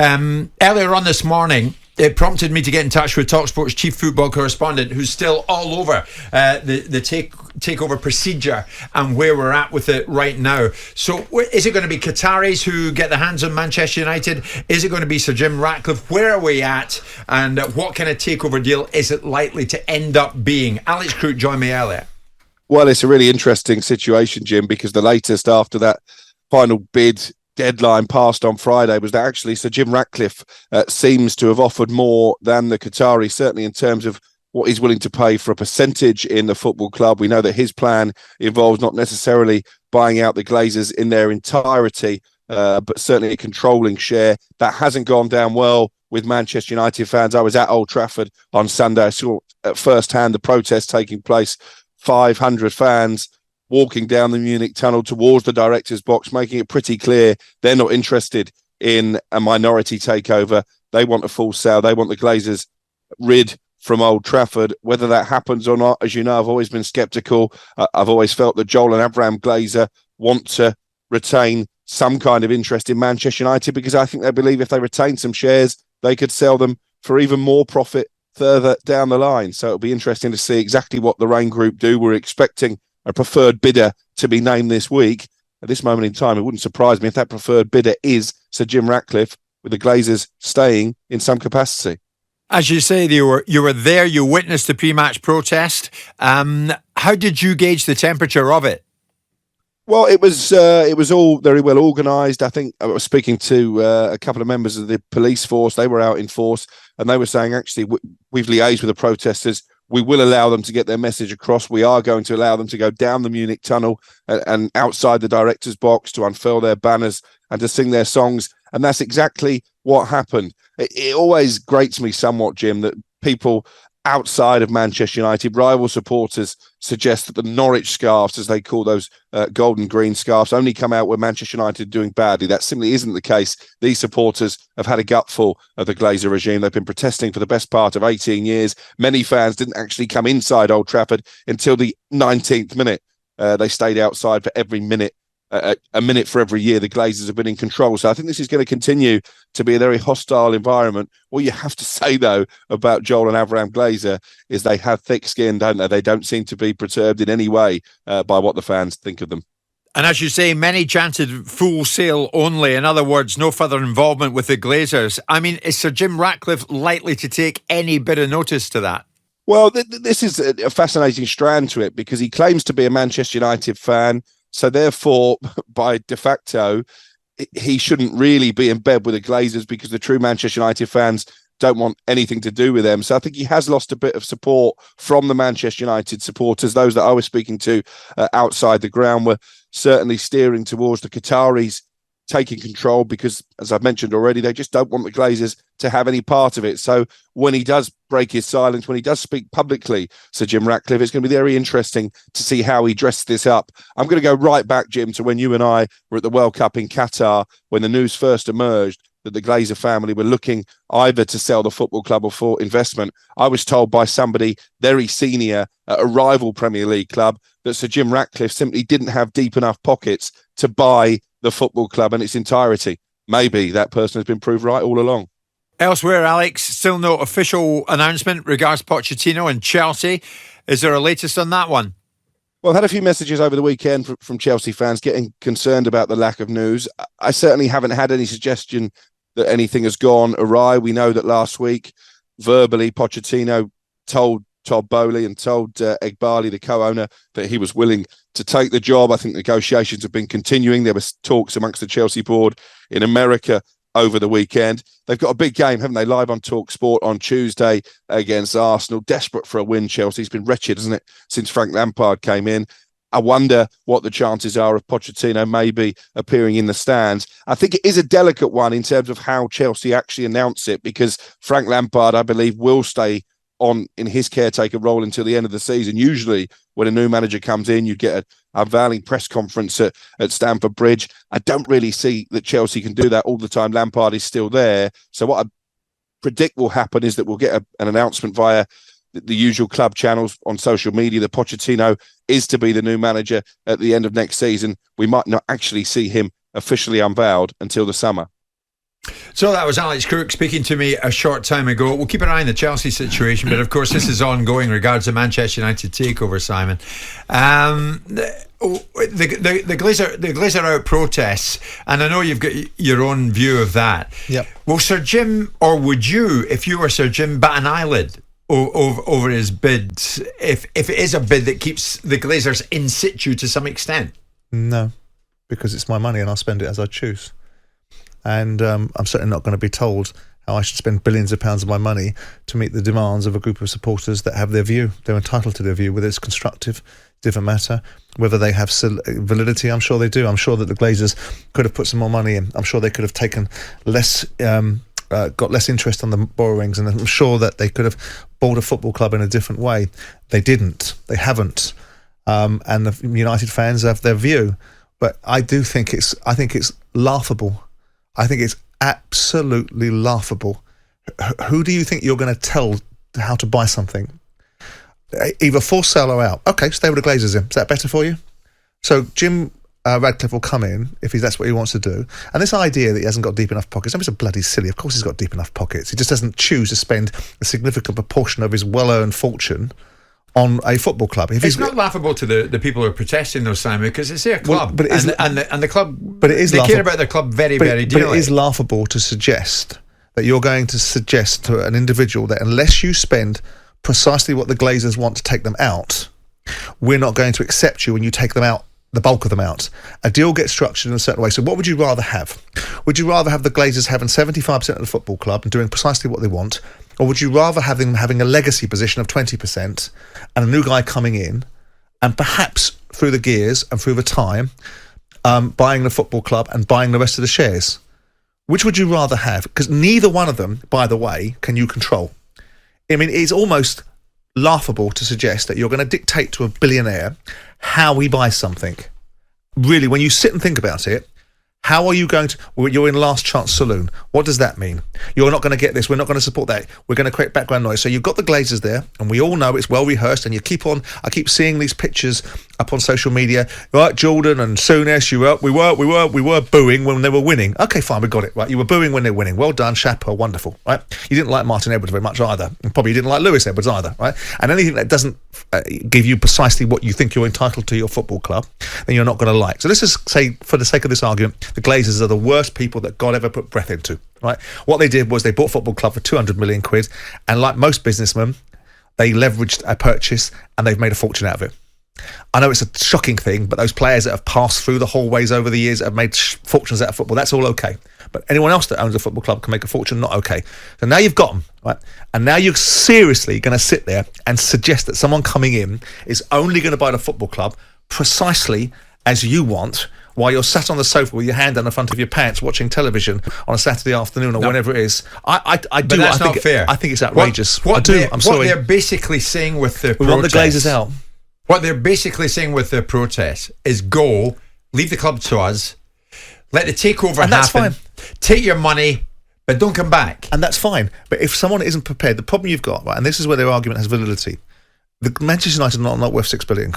Earlier on this morning, it prompted me to get in touch with talkSPORT's chief football correspondent, who's still all over the takeover procedure and where we're at with it right now. So is it going to be Qataris who get their hands on Manchester United? Is it going to be Sir Jim Ratcliffe? Where are we at? And what kind of takeover deal is it likely to end up being? Alex Crook joined me earlier. Well, it's a really interesting situation, Jim, because the latest after that final bid deadline passed on Friday was that actually Sir Jim Ratcliffe seems to have offered more than the Qatari, certainly in terms of what he's willing to pay for a percentage in the football club. We know that his plan involves not necessarily buying out the Glazers in their entirety, but certainly a controlling share. That hasn't gone down well with Manchester United fans. I was at Old Trafford on Sunday. I saw at first hand the protest taking place. 500 fans walking down the Munich tunnel towards the director's box, making it pretty clear they're not interested in a minority takeover. They want a full sale. They want the Glazers rid from Old Trafford. Whether that happens or not, as you know, I've always been sceptical. I've always felt that Joel and Abraham Glazer want to retain some kind of interest in Manchester United because I think they believe if they retain some shares, they could sell them for even more profit further down the line. So it'll be interesting to see exactly what the Rain Group do. We're expecting a preferred bidder to be named this week. At this moment in time, it wouldn't surprise me if that preferred bidder is Sir Jim Ratcliffe, with the Glazers staying in some capacity. As you say, you were there, you witnessed the pre-match protest. How did you gauge the temperature of it? Well, it was all very well organised. I think I was speaking to a couple of members of the police force. They were out in force, and they were saying, actually, we've liaised with the protesters. We will allow them to get their message across. We are going to allow them to go down the Munich tunnel and outside the director's box to unfurl their banners and to sing their songs. And that's exactly what happened. It always grates me somewhat, Jim, that people outside of Manchester United, rival supporters, suggest that the Norwich scarves, as they call those golden green scarves, only come out when Manchester United are doing badly. That simply isn't the case. These supporters have had a gutful of the Glazer regime. They've been protesting for the best part of 18 years. Many fans didn't actually come inside Old Trafford until the 19th minute. They stayed outside for every minute. A minute for every year the Glazers have been in control. So I think this is going to continue to be a very hostile environment. What you have to say, though, about Joel and Abraham Glazer is they have thick skin, don't they? They don't seem to be perturbed in any way by what the fans think of them. And as you say, many chanted full sale only. In other words, no further involvement with the Glazers. I mean, is Sir Jim Ratcliffe likely to take any bit of notice to that? Well, this is a fascinating strand to it because he claims to be a Manchester United fan. So therefore, by de facto, he shouldn't really be in bed with the Glazers because the true Manchester United fans don't want anything to do with them. So I think he has lost a bit of support from the Manchester United supporters. Those that I was speaking to outside the ground were certainly steering towards the Qataris taking control because, as I've mentioned already, they just don't want the Glazers to have any part of it. So when he does break his silence, when he does speak publicly, Sir Jim Ratcliffe, it's going to be very interesting to see how he dresses this up. I'm going to go right back, Jim, to when you and I were at the World Cup in Qatar, when the news first emerged that the Glazer family were looking either to sell the football club or for investment. I was told by somebody very senior at a rival Premier League club that Sir Jim Ratcliffe simply didn't have deep enough pockets to buy the football club in its entirety. Maybe that person has been proved right all along. Elsewhere, Alex, still no official announcement regards Pochettino and Chelsea. Is there a latest on that one? Well, I had a few messages over the weekend from Chelsea fans getting concerned about the lack of news. I certainly haven't had any suggestion that anything has gone awry. We know that last week, verbally, Pochettino told Todd Bowley and told Egbali, the co-owner, that he was willing to take the job. I think negotiations have been continuing. There was talks amongst the Chelsea board in America over the weekend. They've got a big game, haven't they, live on talkSPORT on Tuesday against Arsenal. Desperate for a win, Chelsea. It's been wretched, hasn't it, since Frank Lampard came in. I wonder what the chances are of Pochettino maybe appearing in the stands. I think it is a delicate one in terms of how Chelsea actually announce it, because Frank Lampard, I believe, will stay on in his caretaker role until the end of the season. Usually when a new manager comes in, you get an unveiling press conference at Stamford Bridge. I don't really see that Chelsea can do that all the time. Lampard is still there. So what I predict will happen is that we'll get an announcement via the usual club channels on social media that Pochettino is to be the new manager at the end of next season. We might not actually see him officially unveiled until the summer. So that was Alex Crook speaking to me a short time ago. We'll keep an eye on the Chelsea situation, but of course this is ongoing regards to Manchester United takeover, Simon. The Glazer out protests, and I know you've got your own view of that. Yep. Will Sir Jim, or would you, if you were Sir Jim, bat an eyelid over his bid, if it is a bid that keeps the Glazers in situ to some extent? No, because it's my money and I'll spend it as I choose. And I'm certainly not going to be told how I should spend billions of pounds of my money to meet the demands of a group of supporters that have their view. They're entitled to their view. Whether it's constructive, different matter. Whether they have validity, I'm sure they do. I'm sure that the Glazers could have put some more money in. I'm sure they could have taken less, got less interest on the borrowings, and I'm sure that they could have bought a football club in a different way. They didn't. They haven't. And the United fans have their view. But I think it's laughable. I think it's absolutely laughable. Who do you think you're going to tell how to buy something? Either for sale or out. Okay, stay with the Glazers in. Is that better for you? So Jim Radcliffe will come in if that's what he wants to do. And this idea that he hasn't got deep enough pockets, it's a bloody silly. Of course he's got deep enough pockets. He just doesn't choose to spend a significant proportion of his well-earned fortune on a football club. It's not laughable to the people who are protesting, though, Simon, because it's their club, but it is, and the club. But it is. They care about their club very dearly. But it is laughable to suggest that you're going to suggest to an individual that unless you spend precisely what the Glazers want to take them out, we're not going to accept you when you take them out, the bulk of them out. A deal gets structured in a certain way. So what would you rather have? Would you rather have the Glazers having 75% of the football club and doing precisely what they want? Or would you rather have them having a legacy position of 20% and a new guy coming in and perhaps through the gears and through the time buying the football club and buying the rest of the shares? Which would you rather have? Because neither one of them, by the way, can you control. I mean, it's almost laughable to suggest that you're going to dictate to a billionaire how he buys something. Really, when you sit and think about it, how are you going to... Well, you're in Last Chance Saloon. What does that mean? You're not going to get this. We're not going to support that. We're going to create background noise. So you've got the Glazers there, and we all know it's well rehearsed, and I keep seeing these pictures up on social media. Right, Jordan and Souness, we were booing when they were winning. Okay, fine, we got it. Right, you were booing when they were winning. Well done, chapeau, wonderful. Right, you didn't like Martin Edwards very much either, and probably you didn't like Lewis Edwards either. Right, and anything that doesn't give you precisely what you think you're entitled to your football club, then you're not going to like. So let's just say, for the sake of this argument, the Glazers are the worst people that God ever put breath into. Right, what they did was they bought a football club for 200 million quid, and like most businessmen, they leveraged a purchase and they've made a fortune out of it. I know it's a shocking thing, but those players that have passed through the hallways over the years that have made fortunes out of football, that's all okay. But anyone else that owns a football club can make a fortune, not okay. So now you've got them, right? And now you're seriously going to sit there and suggest that someone coming in is only going to buy the football club precisely as you want, while you're sat on the sofa with your hand on the front of your pants watching television on a Saturday afternoon or whenever it is. I do. But that's not fair. I think it's outrageous. I'm sorry. What they're basically saying with the we want the Glazers out. What they're basically saying with their protest is go, leave the club to us, let the takeover and happen, that's fine. Take your money, but don't come back. And that's fine. But if someone isn't prepared, the problem you've got, right, and this is where their argument has validity, the Manchester United are not worth £6 billion.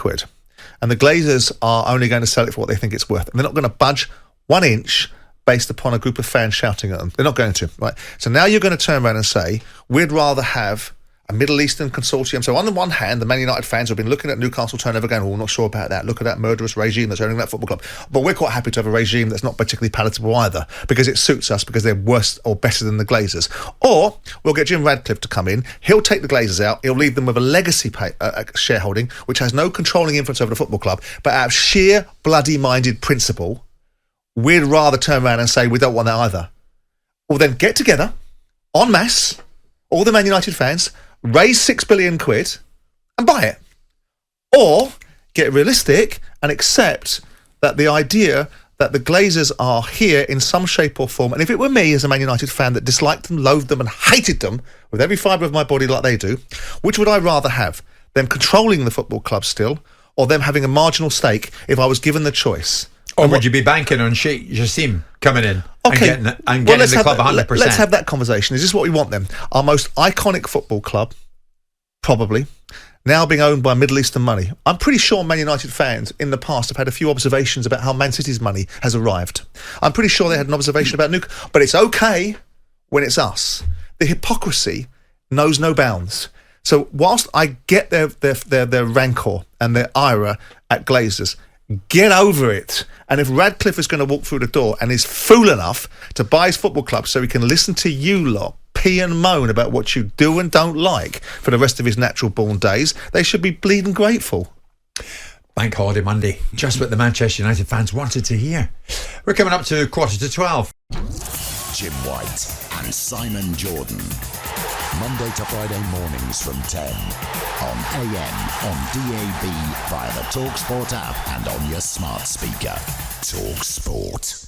And the Glazers are only going to sell it for what they think it's worth. And they're not going to budge 1 inch based upon a group of fans shouting at them. They're not going to, right? So now you're going to turn around and say, we'd rather have a Middle Eastern consortium. So on the one hand, the Man United fans have been looking at Newcastle turnover going, oh, not sure about that. Look at that murderous regime that's owning that football club. But we're quite happy to have a regime that's not particularly palatable either, because it suits us, because they're worse or better than the Glazers. Or we'll get Jim Radcliffe to come in. He'll take the Glazers out. He'll leave them with a legacy shareholding, which has no controlling influence over the football club. But out of sheer bloody-minded principle, we'd rather turn around and say we don't want that either. Well, then get together, en masse, all the Man United fans, raise £6 billion and buy it. Or get realistic and accept that the idea that the Glazers are here in some shape or form, and if it were me as a Man United fan that disliked them, loathed them and hated them with every fibre of my body like they do, which would I rather have? Them controlling the football club still, or them having a marginal stake if I was given the choice? Or would you be banking on Sheikh Jassim coming in and getting the club 100%? Let's have that conversation. Is this what we want then? Our most iconic football club, probably, now being owned by Middle Eastern money. I'm pretty sure Man United fans in the past have had a few observations about how Man City's money has arrived. I'm pretty sure they had an observation about Newcastle, but it's okay when it's us. The hypocrisy knows no bounds. So whilst I get their rancor and their ire at Glazers, get over it. And if Radcliffe is going to walk through the door and is fool enough to buy his football club so he can listen to you lot pee and moan about what you do and don't like for the rest of his natural born days, they should be bleeding grateful. Bank holiday Monday, just what the Manchester United fans wanted to hear. We're coming up to 11:45. Jim White and Simon Jordan. Monday to Friday mornings from 10 on AM, on DAB, via the talkSPORT app and on your smart speaker. talkSPORT.